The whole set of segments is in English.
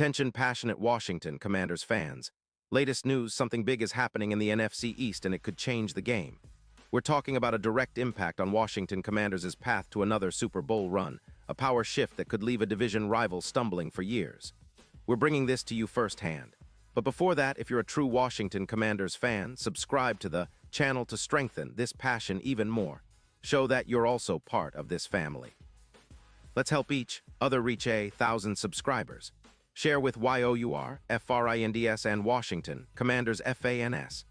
Attention passionate Washington Commanders fans. Latest news, something big is happening in the NFC East and it could change the game. We're talking about a direct impact on Washington Commanders' path to another Super Bowl run, a power shift that could leave a division rival stumbling for years. We're bringing this to you firsthand. But before that, if you're a true Washington Commanders fan, subscribe to the channel to strengthen this passion even more. Show that you're also part of this family. Let's help each other reach 1,000 subscribers. Share with YOUR, FRINDS, and Washington Commanders FANS.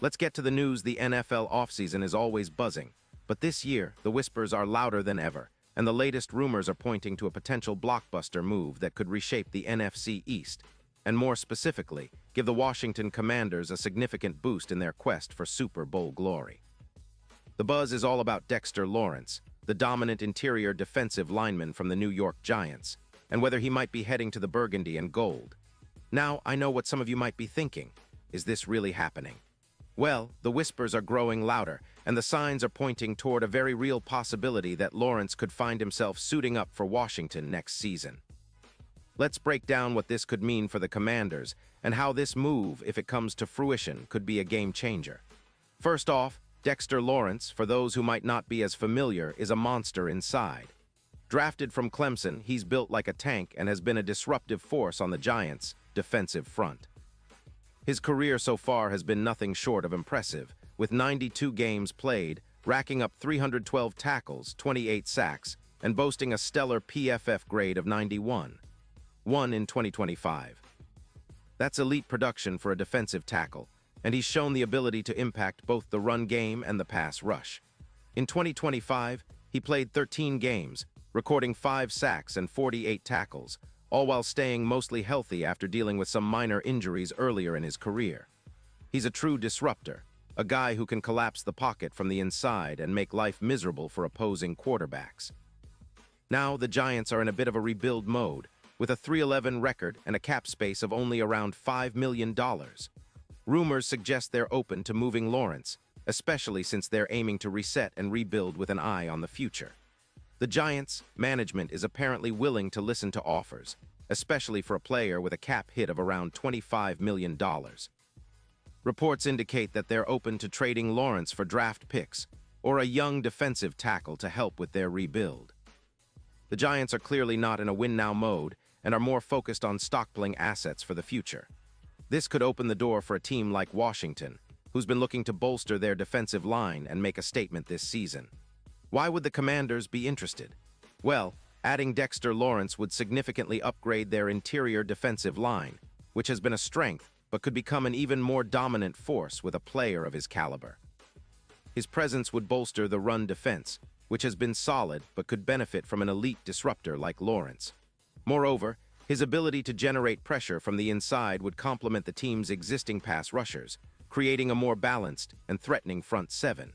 Let's get to the news. The NFL offseason is always buzzing, but this year, the whispers are louder than ever, and the latest rumors are pointing to a potential blockbuster move that could reshape the NFC East, and more specifically, give the Washington Commanders a significant boost in their quest for Super Bowl glory. The buzz is all about Dexter Lawrence, the dominant interior defensive lineman from the New York Giants, and whether he might be heading to the burgundy and gold. Now, I know what some of you might be thinking. Is this really happening? Well, the whispers are growing louder, and the signs are pointing toward a very real possibility that Lawrence could find himself suiting up for Washington next season. Let's break down what this could mean for the Commanders, and how this move, if it comes to fruition, could be a game changer. First off, Dexter Lawrence, for those who might not be as familiar, is a monster inside. Drafted from Clemson, he's built like a tank and has been a disruptive force on the Giants' defensive front. His career so far has been nothing short of impressive, with 92 games played, racking up 312 tackles, 28 sacks, and boasting a stellar PFF grade of 91, one in 2025. That's elite production for a defensive tackle, and he's shown the ability to impact both the run game and the pass rush. In 2025, he played 13 games, recording 5 sacks and 48 tackles, all while staying mostly healthy after dealing with some minor injuries earlier in his career. He's a true disruptor, a guy who can collapse the pocket from the inside and make life miserable for opposing quarterbacks. Now, the Giants are in a bit of a rebuild mode, with a 3-11 record and a cap space of only around $5 million. Rumors suggest they're open to moving Lawrence, especially since they're aiming to reset and rebuild with an eye on the future. The Giants' management is apparently willing to listen to offers, especially for a player with a cap hit of around $25 million. Reports indicate that they're open to trading Lawrence for draft picks or a young defensive tackle to help with their rebuild. The Giants are clearly not in a win-now mode and are more focused on stockpiling assets for the future. This could open the door for a team like Washington, who's been looking to bolster their defensive line and make a statement this season. Why would the Commanders be interested? Well, adding Dexter Lawrence would significantly upgrade their interior defensive line, which has been a strength but could become an even more dominant force with a player of his caliber. His presence would bolster the run defense, which has been solid but could benefit from an elite disruptor like Lawrence. Moreover, his ability to generate pressure from the inside would complement the team's existing pass rushers, creating a more balanced and threatening front seven.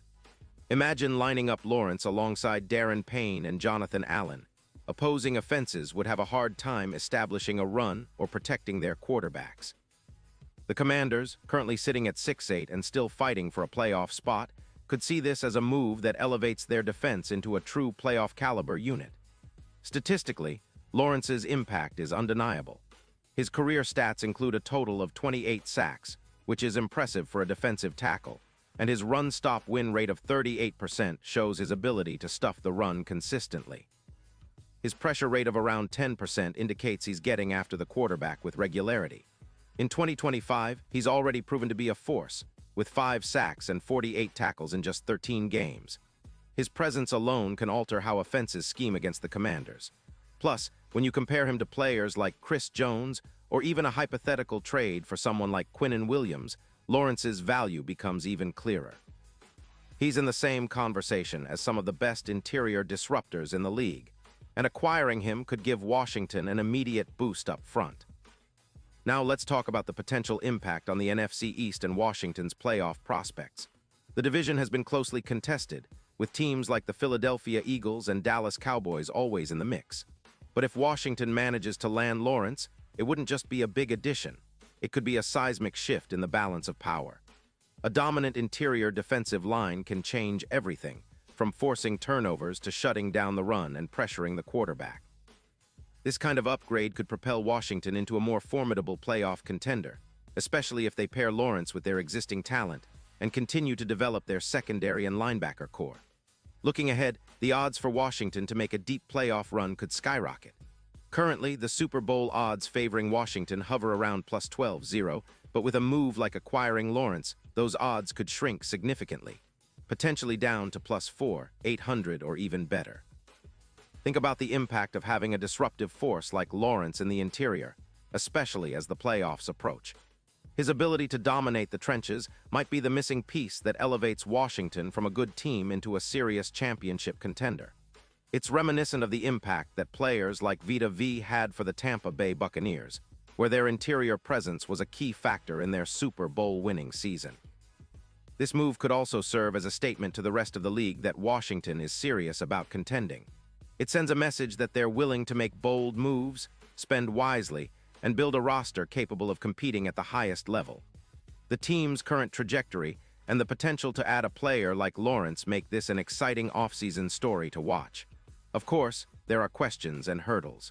Imagine lining up Lawrence alongside Darren Payne and Jonathan Allen. Opposing offenses would have a hard time establishing a run or protecting their quarterbacks. The Commanders, currently sitting at 6-8 and still fighting for a playoff spot, could see this as a move that elevates their defense into a true playoff-caliber unit. Statistically, Lawrence's impact is undeniable. His career stats include a total of 28 sacks, which is impressive for a defensive tackle, and his run-stop win rate of 38% shows his ability to stuff the run consistently. His pressure rate of around 10% indicates he's getting after the quarterback with regularity. In 2025, he's already proven to be a force, with 5 sacks and 48 tackles in just 13 games. His presence alone can alter how offenses scheme against the Commanders. Plus, when you compare him to players like Chris Jones, or even a hypothetical trade for someone like Quinnen Williams, Lawrence's value becomes even clearer. He's in the same conversation as some of the best interior disruptors in the league, and acquiring him could give Washington an immediate boost up front. Now let's talk about the potential impact on the NFC East and Washington's playoff prospects. The division has been closely contested, with teams like the Philadelphia Eagles and Dallas Cowboys always in the mix. But if Washington manages to land Lawrence, it wouldn't just be a big addition. It could be a seismic shift in the balance of power. A dominant interior defensive line can change everything, from forcing turnovers to shutting down the run and pressuring the quarterback. This kind of upgrade could propel Washington into a more formidable playoff contender, especially if they pair Lawrence with their existing talent and continue to develop their secondary and linebacker core. Looking ahead, the odds for Washington to make a deep playoff run could skyrocket. Currently, the Super Bowl odds favoring Washington hover around plus 12-0, but with a move like acquiring Lawrence, those odds could shrink significantly, potentially down to plus 4, 800, or even better. Think about the impact of having a disruptive force like Lawrence in the interior, especially as the playoffs approach. His ability to dominate the trenches might be the missing piece that elevates Washington from a good team into a serious championship contender. It's reminiscent of the impact that players like Vita V had for the Tampa Bay Buccaneers, where their interior presence was a key factor in their Super Bowl winning season. This move could also serve as a statement to the rest of the league that Washington is serious about contending. It sends a message that they're willing to make bold moves, spend wisely, and build a roster capable of competing at the highest level. The team's current trajectory and the potential to add a player like Lawrence make this an exciting offseason story to watch. Of course, there are questions and hurdles.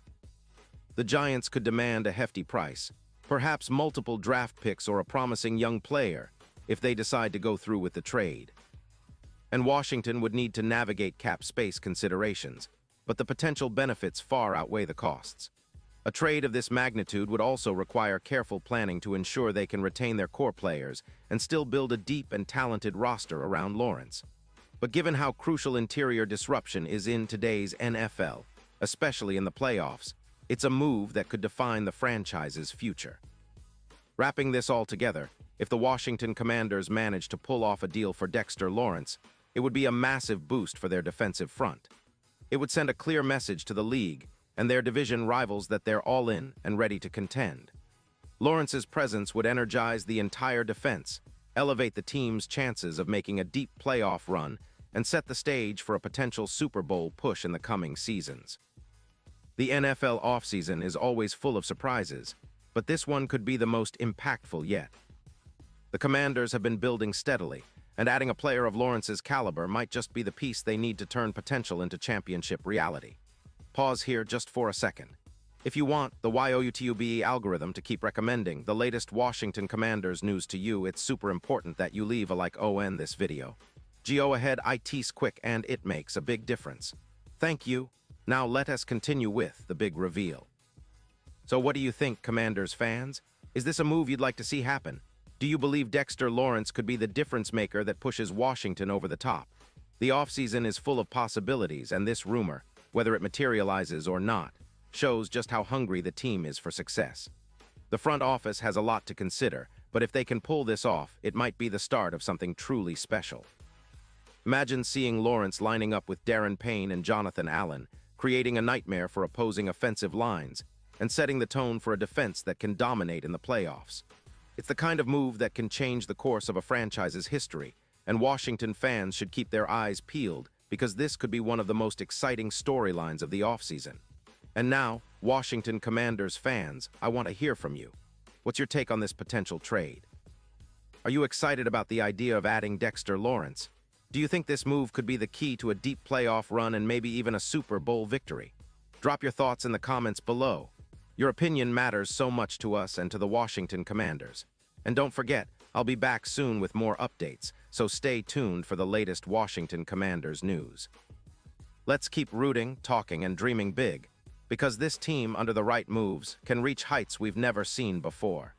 The Giants could demand a hefty price, perhaps multiple draft picks or a promising young player, if they decide to go through with the trade. And Washington would need to navigate cap space considerations, but the potential benefits far outweigh the costs. A trade of this magnitude would also require careful planning to ensure they can retain their core players and still build a deep and talented roster around Lawrence. But given how crucial interior disruption is in today's NFL, especially in the playoffs, it's a move that could define the franchise's future. Wrapping this all together, if the Washington Commanders manage to pull off a deal for Dexter Lawrence, it would be a massive boost for their defensive front. It would send a clear message to the league and their division rivals that they're all in and ready to contend. Lawrence's presence would energize the entire defense, elevate the team's chances of making a deep playoff run, and set the stage for a potential Super Bowl push in the coming seasons. The NFL offseason is always full of surprises, but this one could be the most impactful yet. The Commanders have been building steadily, and adding a player of Lawrence's caliber might just be the piece they need to turn potential into championship reality. Pause here just for a second. If you want the YouTube algorithm to keep recommending the latest Washington Commanders news to you, it's super important that you leave a like on this video. Go ahead, it's quick and it makes a big difference. Thank you. Now let us continue with the big reveal. So what do you think, Commanders fans? Is this a move you'd like to see happen? Do you believe Dexter Lawrence could be the difference maker that pushes Washington over the top? The offseason is full of possibilities, and this rumor, whether it materializes or not, shows just how hungry the team is for success. The front office has a lot to consider, but if they can pull this off, it might be the start of something truly special. Imagine seeing Lawrence lining up with Darren Payne and Jonathan Allen, creating a nightmare for opposing offensive lines, and setting the tone for a defense that can dominate in the playoffs. It's the kind of move that can change the course of a franchise's history, and Washington fans should keep their eyes peeled because this could be one of the most exciting storylines of the offseason. And now, Washington Commanders fans, I want to hear from you. What's your take on this potential trade? Are you excited about the idea of adding Dexter Lawrence? Do you think this move could be the key to a deep playoff run and maybe even a Super Bowl victory? Drop your thoughts in the comments below. Your opinion matters so much to us and to the Washington Commanders. And don't forget, I'll be back soon with more updates, so stay tuned for the latest Washington Commanders news. Let's keep rooting, talking, and dreaming big, because this team, under the right moves, can reach heights we've never seen before.